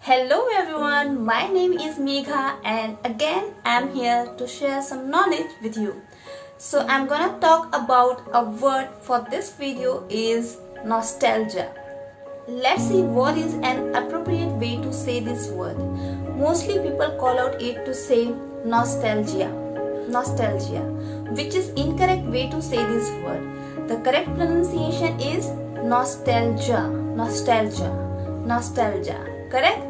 Hello everyone, my name is Megha and again I'm here to share some knowledge with you. So I'm gonna talk about a word for this video is nostalgia. Let's see what is an appropriate way to say this word. Mostly people call out it to say nostalgia, which is incorrect way to say this word. The correct pronunciation is nostalgia, correct?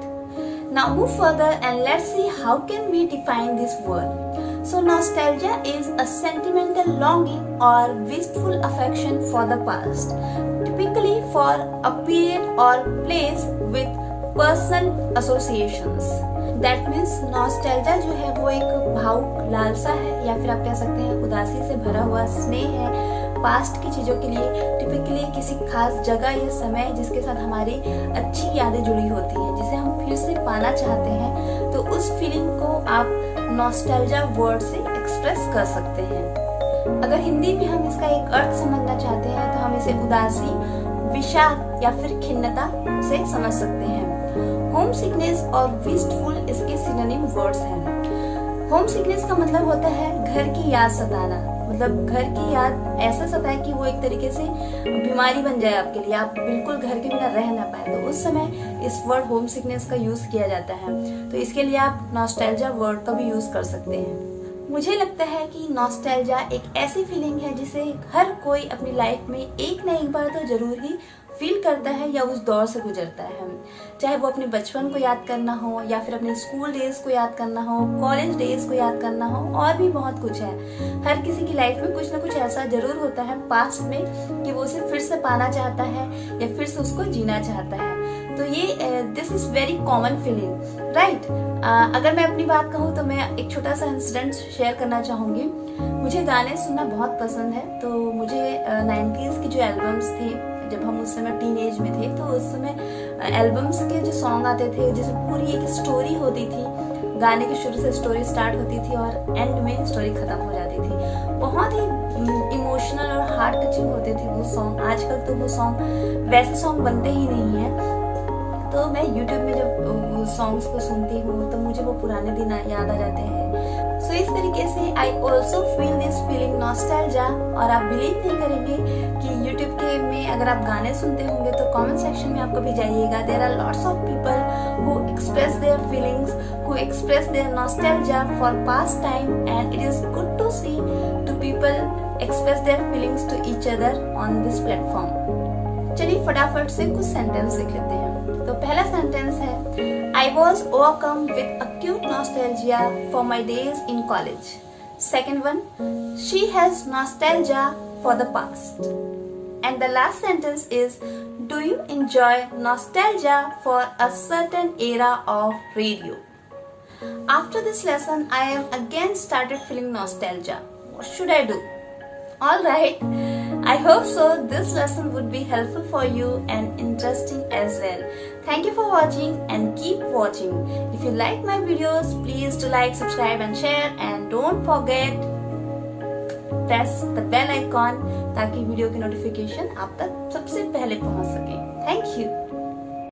Now move further and let's see how can we define this word. So nostalgia is a sentimental longing or wistful affection for the past, typically for a period or place with personal associations. That means nostalgia जो है वो एक भावुक लालसा है या फिर आप कह सकते हैं उदासी से भरा हुआ स्नेह है पास्ट की चीज़ों के लिए, टिपिकली किसी खास जगह या समय जिसके साथ हमारी अच्छी यादें जुड़ी होती हैं, जिसे हम फिर से पाना चाहते हैं, तो उस फीलिंग को आप नॉस्टैल्जिया वर्ड से एक्सप्रेस कर सकते हैं। अगर हिंदी में हम इसका एक अर्थ समझना चाहते हैं तो हम इसे उदासी, विषाद या फिर खिन्नता से समझ सकते हैं। होम सिकनेस और विस्टफुल इसके सिनोनिम वर्ड्स हैं। होम सिकनेस का मतलब होता है घर की याद सताना, मतलब घर की याद ऐसा सताए कि वो एक तरीके से बीमारी बन जाए आपके लिए, आप बिल्कुल घर के बिना रह ना पाए, तो उस समय इस वर्ड होम सिकनेस का यूज किया जाता है। तो इसके लिए आप नॉस्टैल्जिया वर्ड का भी यूज कर सकते हैं। मुझे लगता है कि नॉस्टैल्जिया एक ऐसी फीलिंग है जिसे हर कोई अपनी लाइफ में एक न एक बार तो जरूर ही फील करता है या उस दौर से गुजरता है, चाहे वो अपने बचपन को याद करना हो या फिर अपने स्कूल डेज को याद करना हो, कॉलेज डेज को याद करना हो, और भी बहुत कुछ है। हर किसी की लाइफ में कुछ ना कुछ ऐसा जरूर होता है पास्ट में कि वो उसे फिर से पाना चाहता है या फिर से उसको जीना चाहता है। तो ये this is very common feeling, right? अगर मैं अपनी बात कहूँ तो मैं एक छोटा सा इंसिडेंट शेयर करना चाहूंगी। मुझे गाने सुनना बहुत पसंद है, तो मुझे 90s की जो एल्बम्स थे, जब हम उस समय टीनेज में थे, तो उस समय एल्बम्स के जो सॉन्ग आते थे जिसमें पूरी एक स्टोरी होती थी, गाने की शुरू से स्टोरी स्टार्ट होती थी और एंड में स्टोरी खत्म हो जाती थी। बहुत ही इमोशनल और हार्ट टचिंग होते थे वो सॉन्ग। आजकल तो वो सॉन्ग वैसे सॉन्ग बनते ही नहीं है। तो मैं YouTube में जब सॉन्ग्स को सुनती हूँ तो मुझे वो पुराने दिन याद आ जाते हैं। सो इस तरीके से I also feel this feeling nostalgia. और आप बिलीव नहीं करेंगे कि YouTube के में अगर आप गाने सुनते होंगे तो कमेंट सेक्शन में आप कभी जाइएगा, there are lots of people who express their feelings, who express their nostalgia for past time, and it is good to see two people express their feelings to each other on this platform. चलिए फटाफट से कुछ sentence लिख लेते हैं। तो पहला sentence है, I was overcome with acute nostalgia for my days in college. Second one, she has nostalgia for the past. And the last sentence is, do you enjoy nostalgia for a certain era of radio? After this lesson, I am again started feeling nostalgia. What should I do? Alright, I hope so this lesson would be helpful for you and interesting as well. Thank you for watching and keep watching. If you like my videos, please do like, subscribe and share, and don't forget press the bell icon ताकि video की notification आप तक सबसे पहले पहुंच सके। Thank you.